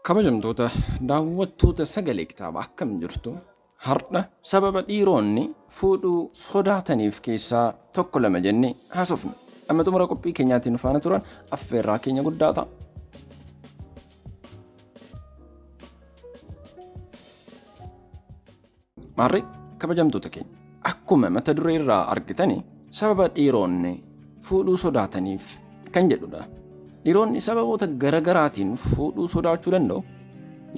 Kabajamtoota daawwattoota sagalee kitaabaa akkam jirtu har'a sababa dhiironni fuudhuu sodaataniif keessaa tokko lama jennee haasofna. Amma xumura qophii keenyaatiin faana turan affeerraa keenya guddaa ta'a. Maarree kabajamtoota keenya akkuma mata duree irraa argitanii sababa dhiironni fuudhuu sodaataniif kan jedhudha. Dhiironni sababoota garagaraatiin fuudhuu sodaachuu danda'u.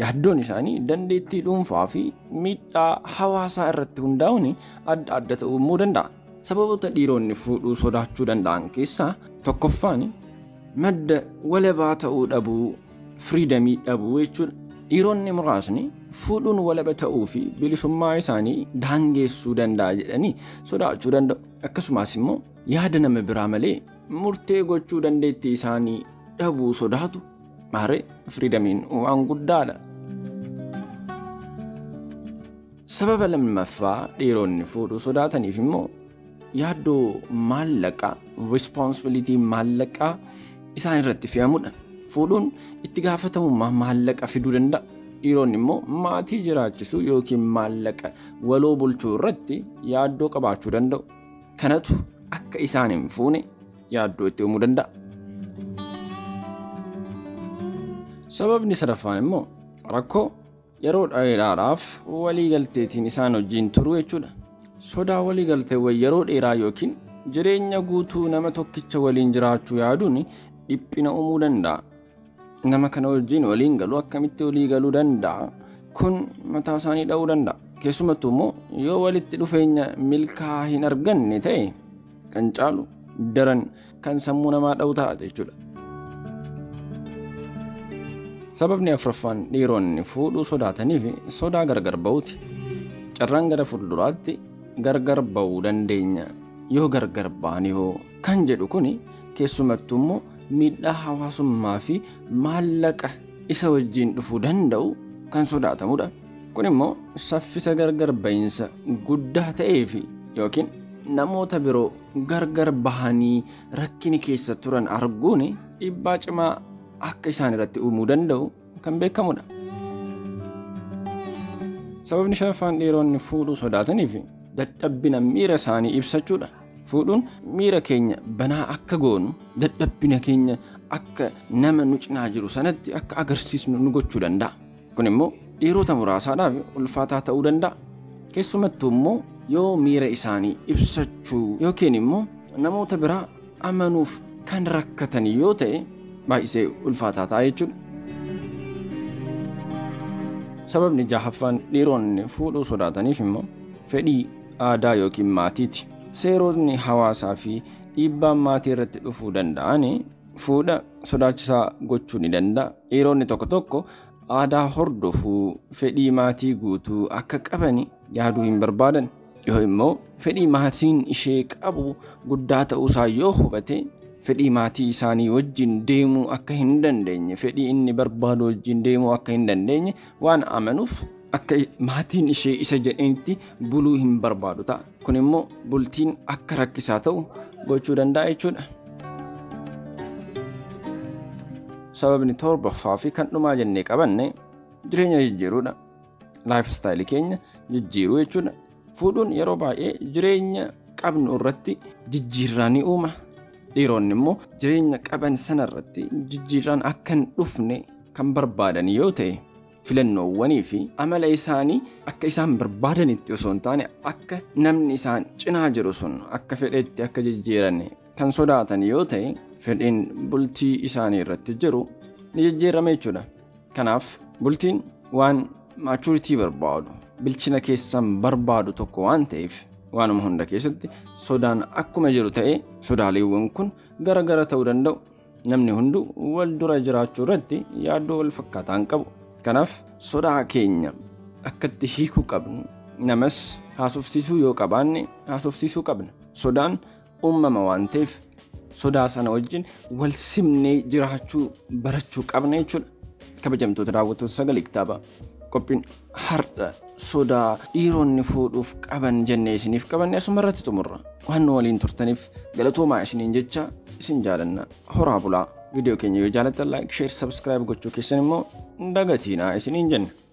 Yaaddoon isaanii dandeettii dhuunfaa fi miidhaa hawaasaa irratti hundaa'uun adda adda ta'uu danda'a. Sababoota dhiironni fuudhuu sodaachuu danda'an keessaa tokkoffaan madda walabaa ta'uu dhabuu, firiidamii dhabuu jechuudha. Dhiironni muraasni fuudhuun walaba ta'uu fi bilisummaa isaanii daangeessuu danda'a jedhanii sodaachuu danda'u. Akkasumas immoo yaada nama biraa malee murtee gochuu dandeettii isaanii dhabuu sodaatu. Maarree firiidamiin waan guddaadha. Sababa lammaffaa dhiironni fuudhuu sodaataniif immoo yaaddoo maallaqaa, responsibility maallaqaa isaan irratti fe'amudha. Fuudhuun itti gaafatamummaa maallaqa fiduu danda'a. Dhiironni immoo maatii jiraachisuu yookiin maallaqa waloo bulchuu irratti yaaddoo qabaachuu danda'u. Kanatu akka isaan hin fuune yaaddoo itti uumuu danda'a. Sababni sadaffaan immoo rakkoo yeroo dheeraadhaaf waliigalteetiin isaan wajjin turuu jechuudha. Sodaa waliigalteewwan yeroo dheeraa yookiin jireenya guutuu nama tokkicha waliin jiraachuu yaaduun dhiphina uumuu danda'a. Nama kana wajjin waliin galu akkamitti walii galuu danda'a? Kun mataa isaanii dha'uu danda'a. Keessumattuu immoo yoo walitti dhufeenya milkaa'aa hin arganne ta'e kan caalu daran kan sammuu namaa dha'u ta'a jechuudha. Sababni afuraffaan dhiironni fuudhuu sodaataniif sodaa gargar ba'uuti. Carraan gara fuulduraatti gargar ba'uu dandeenya yoo gargar baane hoo kan jedhu kun keessumattuu immoo miidhaa hawaasummaa fi maallaqa isa wajjin dhufuu danda'u kan sodaatamudha. Kun immoo saffisa gargar ba'iinsa guddaa ta'eef yookiin namoota biroo gargar bahanii rakkini keessa turan arguun dhiibbaa cimaa akka isaan irratti uumuu danda'u kan beekamudha. Sababni shanaffaan dhiironni fuudhuu sodaataniif dadhabbina miira isaanii ibsachuudha. Fuudhuun miira keenya banaa akka goonu, dadhabbina keenya akka nama nu cinaa jiru sanatti akka agarsiisnu nu gochuu danda'a. Kun immoo dhiirota muraasaadhaaf ulfaataa ta'uu danda'a. Keessumattuu immoo yoo miira isaanii ibsachuu yookiin immoo namoota biraa amanuuf kan rakkatan yoo ta'e baay'isee ulfaataa ta'a jechuudha. Sababni jahaffaan dhiironni fuudhuu sodaataniif immoo fedhii aadaa yookiin maatiiti. Seeronni hawaasaa fi dhiibbaan maatii irratti dhufuu danda'an fuudha sodaachisaa gochuu ni danda'a. Dhiironni tokko tokko aadaa hordofuu fedhii maatii guutuu akka qaban yaaduu hin barbaadan. Yoo immoo fedhii maatiin ishee qabu guddaa ta'uusaa yoo hubate fedhii maatii isaanii wajjin deemuu akka hin dandeenye, fedhii inni barbaadu wajjin deemuu akka hin dandeenye waan amanuuf akka maatiin ishee isa jedhanitti buluu hin barbaadu ta'a. Kun immoo bultiin akka rakkisaa ta'u gochuu danda'a jechuudha. Sababni torbaffaa fi kan dhumaa jennee qabanne jireenya jijjiiruudha. Laayifstaayilii keenya jijjiiruu jechuudha. Fuudhuun yeroo baay'ee jireenya qabnu irratti jijjiirraa ni uuma. Dhiironni immoo jireenya qaban sana irratti jijjiirraan akka hin dhufne kan barbaadan yoo ta'e filannoowwanii fi amala isaanii akka isaan barbaadanitti osoo hin taane akka namni isaan cinaa jiru sun akka fedhetti akka jijjiiran kan sodaatan yoo ta'e fedhiin bultii isaanii irratti jiru ni jijjiirama jechuudha. Kanaaf bultiin waan maachuritii barbaadu, bilchina keessan barbaadu tokko waan ta'eef waanuma hunda keessatti sodaan akkuma jiru ta'ee sodaaleewwan kun garagara ta'uu danda'u. Namni hundu wal dura jiraachuu irratti yaaddoo wal fakkaataa hin qabu. Kanaaf sodaa keenya akkatti hiikuu qabnu namas haasofsiisuu yoo qabaanne haasofsiisuu qabna. Sodaan uumama waan ta'eef sodaa sana wajjin wal simnee jiraachuu barachuu qabna jechuudha. Kabajamtoota daawwattoota sagalee kitaabaa qophiin har'a sodaa dhiironni fuudhuuf qaban jennee isiniif qabanne asuma irratti xumurra. Waan nu waliin turtaniif galatoomaa isiniin jecha isin jaalanna. Horaa bulaa. Video keenya yoo jaalattan like, share, subscribe gochuu keessan immoo dagatinaa isiniin jenna.